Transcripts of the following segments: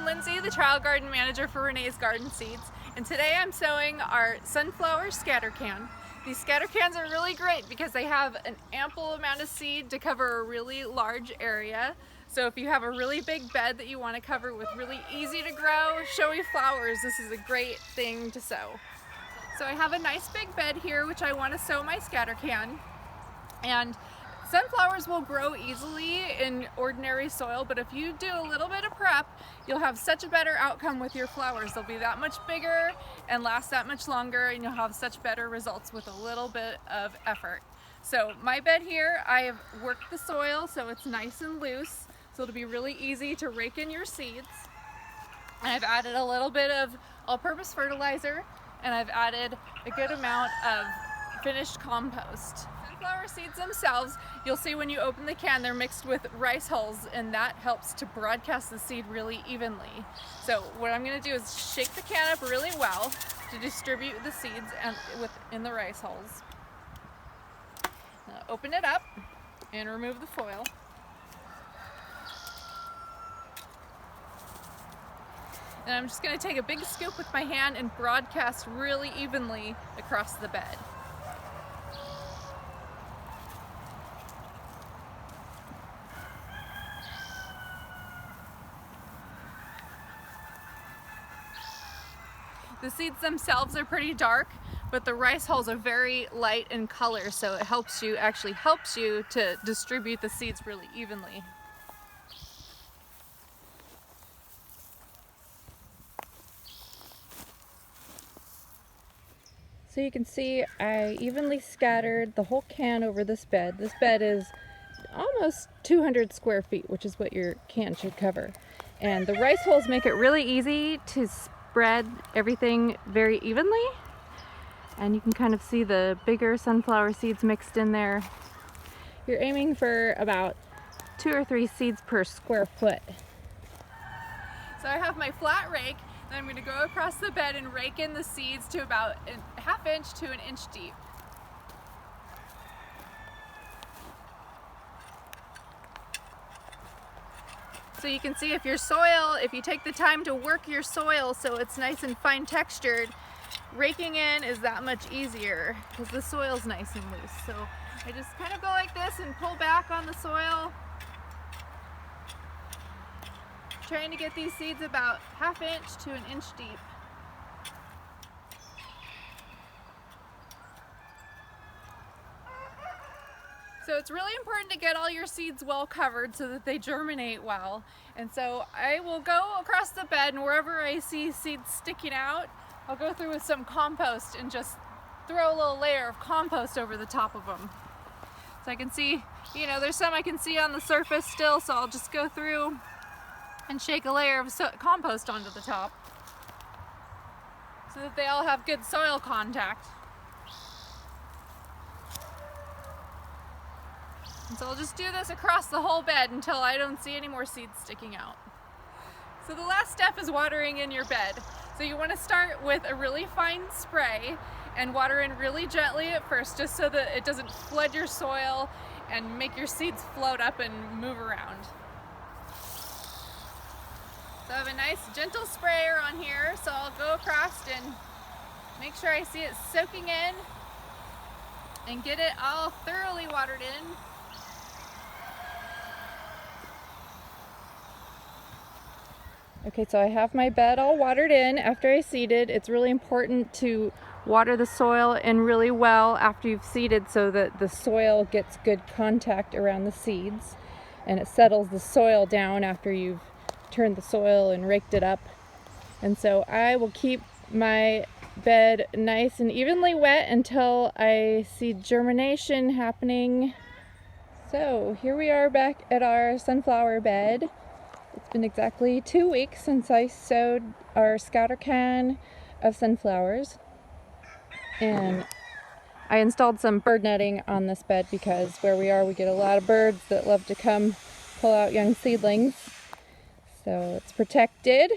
I'm Lindsay, the trial garden manager for Renee's Garden Seeds, and today I'm sowing our sunflower scatter can. These scatter cans are really great because they have an ample amount of seed to cover a really large area. So if you have a really big bed that you want to cover with really easy to grow, showy flowers, this is a great thing to sow. So I have a nice big bed here which I want to sow my scatter can. And sunflowers will grow easily in ordinary soil, but if you do a little bit of prep, you'll have such a better outcome with your flowers. They'll be that much bigger and last that much longer, and you'll have such better results with a little bit of effort. So my bed here, I have worked the soil so it's nice and loose, so it'll be really easy to rake in your seeds. And I've added a little bit of all-purpose fertilizer, and I've added a good amount of finished compost. Sunflower seeds themselves, you'll see when you open the can, they're mixed with rice hulls, and that helps to broadcast the seed really evenly. So what I'm going to do is shake the can up really well to distribute the seeds within the rice hulls. Now open it up and remove the foil. And I'm just going to take a big scoop with my hand and broadcast really evenly across the bed. The seeds themselves are pretty dark, but the rice hulls are very light in color, so it actually helps you to distribute the seeds really evenly. So you can see I evenly scattered the whole can over this bed. This bed is almost 200 square feet, which is what your can should cover. And the rice hulls make it really easy to spread everything very evenly. And you can kind of see the bigger sunflower seeds mixed in there. You're aiming for about 2 or 3 seeds per square foot. So I have my flat rake, and I'm going to go across the bed and rake in the seeds to about a ½ inch to an inch deep. So you can see if you take the time to work your soil so it's nice and fine textured, raking in is that much easier because the soil's nice and loose. So I just kind of go like this and pull back on the soil, trying to get these seeds about ½ inch to an inch deep. So it's really important to get all your seeds well covered so that they germinate well. And so I will go across the bed, and wherever I see seeds sticking out, I'll go through with some compost and just throw a little layer of compost over the top of them. So I can see, there's some I can see on the surface still, so I'll just go through and shake a layer of compost onto the top so that they all have good soil contact. And so I'll just do this across the whole bed until I don't see any more seeds sticking out. So the last step is watering in your bed. So you want to start with a really fine spray and water in really gently at first, just so that it doesn't flood your soil and make your seeds float up and move around. So I have a nice gentle sprayer on here, so I'll go across and make sure I see it soaking in and get it all thoroughly watered in. Okay, so I have my bed all watered in after I seeded. It's really important to water the soil in really well after you've seeded so that the soil gets good contact around the seeds and it settles the soil down after you've turned the soil and raked it up. And so I will keep my bed nice and evenly wet until I see germination happening. So here we are back at our sunflower bed. It's been exactly 2 weeks since I sowed our scatter can of sunflowers, and I installed some bird netting on this bed because where we are we get a lot of birds that love to come pull out young seedlings, so it's protected.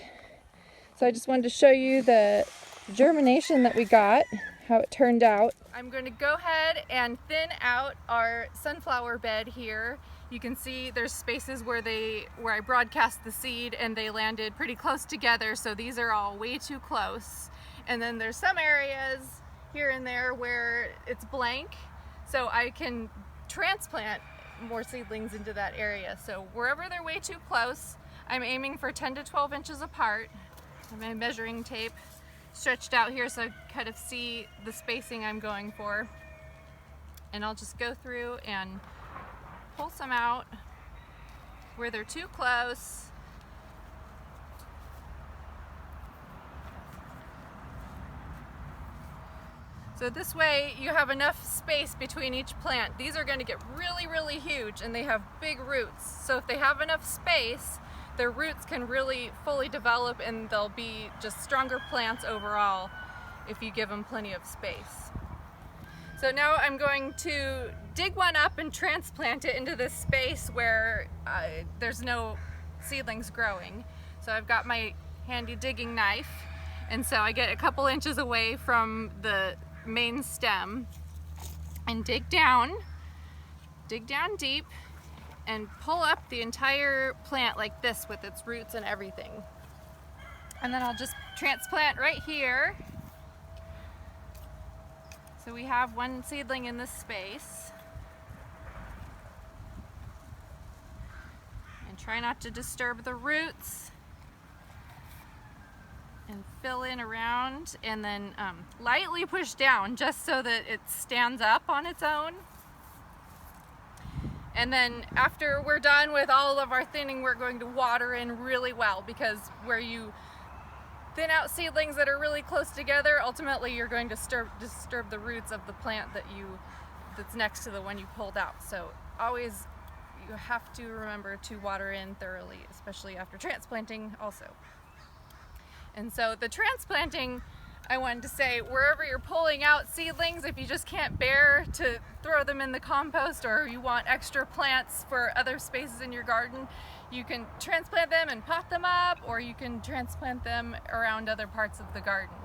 So I just wanted to show you the germination that we got, how it turned out. I'm going to go ahead and thin out our sunflower bed here. You can see there's spaces where I broadcast the seed and they landed pretty close together, so these are all way too close. And then there's some areas here and there where it's blank, so I can transplant more seedlings into that area. So wherever they're way too close, I'm aiming for 10 to 12 inches apart. I have my measuring tape stretched out here so I kind of see the spacing I'm going for. And I'll just go through and pull some out where they're too close. So this way you have enough space between each plant. These are going to get really, really huge and they have big roots. So if they have enough space, their roots can really fully develop and they'll be just stronger plants overall if you give them plenty of space. So now I'm going to dig one up and transplant it into this space where there's no seedlings growing. So I've got my handy digging knife, and so I get a couple inches away from the main stem and dig down deep and pull up the entire plant like this with its roots and everything. And then I'll just transplant right here. So we have one seedling in this space. And try not to disturb the roots. And fill in around, and then lightly push down just so that it stands up on its own. And then after we're done with all of our thinning, we're going to water in really well, because where you thin out seedlings that are really close together, ultimately you're going to disturb the roots of the plant that's next to the one you pulled out. So always you have to remember to water in thoroughly, especially after transplanting also. And so the transplanting, I wanted to say, wherever you're pulling out seedlings, if you just can't bear to throw them in the compost or you want extra plants for other spaces in your garden, you can transplant them and pot them up, or you can transplant them around other parts of the garden.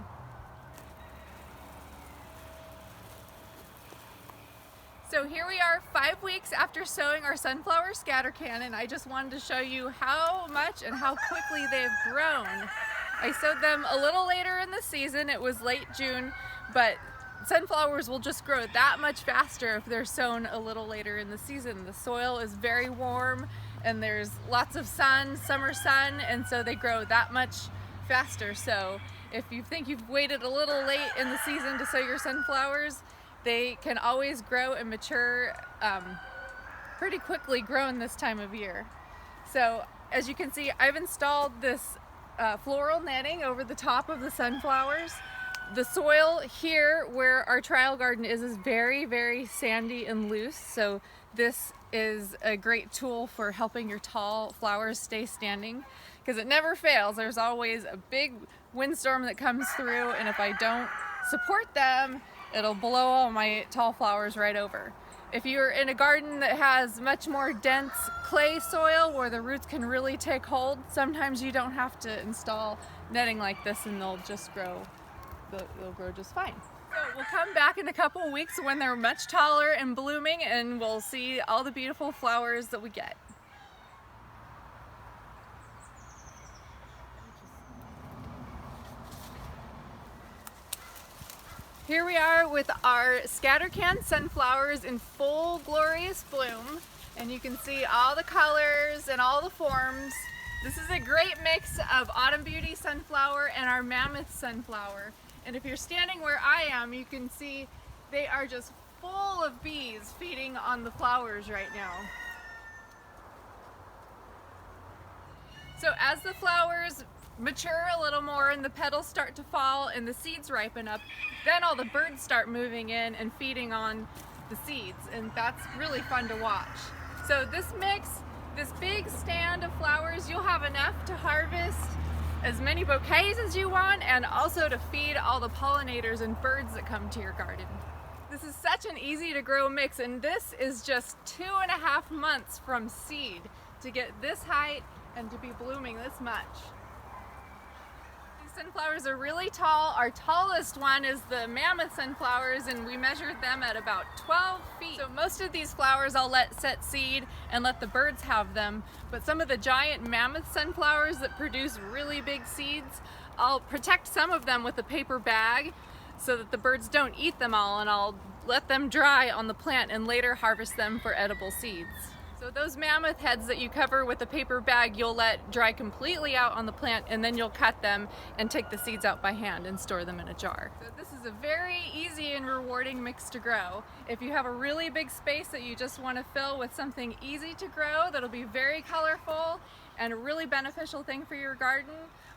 So here we are 5 weeks after sowing our sunflower scatter can, and I just wanted to show you how much and how quickly they've grown. I sowed them a little later in the season. It was late June, but sunflowers will just grow that much faster if they're sown a little later in the season. The soil is very warm and there's lots of sun, summer sun, and so they grow that much faster. So if you think you've waited a little late in the season to sow your sunflowers, they can always grow and mature pretty quickly grown this time of year. So as you can see, I've installed this floral netting over the top of the sunflowers. The soil here where our trial garden is very, very sandy and loose, so this is a great tool for helping your tall flowers stay standing, because it never fails. There's always a big windstorm that comes through, and if I don't support them, it'll blow all my tall flowers right over. If you're in a garden that has much more dense clay soil where the roots can really take hold, sometimes you don't have to install netting like this and they'll grow just fine. So we'll come back in a couple weeks when they're much taller and blooming, and we'll see all the beautiful flowers that we get. Here we are with our scatter can sunflowers in full glorious bloom, and you can see all the colors and all the forms. This is a great mix of Autumn Beauty sunflower and our Mammoth sunflower. And if you're standing where I am, you can see they are just full of bees feeding on the flowers right now. So as the flowers mature a little more and the petals start to fall and the seeds ripen up, then all the birds start moving in and feeding on the seeds, and that's really fun to watch. So this mix, this big stand of flowers, you'll have enough to harvest as many bouquets as you want, and also to feed all the pollinators and birds that come to your garden. This is such an easy to grow mix, and this is just 2.5 months from seed to get this height and to be blooming this much. These Sunflowers are really tall. Our tallest one is the mammoth sunflowers, and we measured them at about 12 feet. So most of these flowers I'll let set seed and let the birds have them, but some of the giant mammoth sunflowers that produce really big seeds, I'll protect some of them with a paper bag so that the birds don't eat them all, and I'll let them dry on the plant and later harvest them for edible seeds. So those mammoth heads that you cover with a paper bag, you'll let dry completely out on the plant, and then you'll cut them and take the seeds out by hand and store them in a jar. So this is a very easy and rewarding mix to grow. If you have a really big space that you just want to fill with something easy to grow that'll be very colorful and a really beneficial thing for your garden,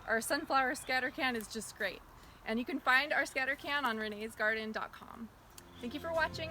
our sunflower scatter can is just great. And you can find our scatter can on reneesgarden.com. Thank you for watching.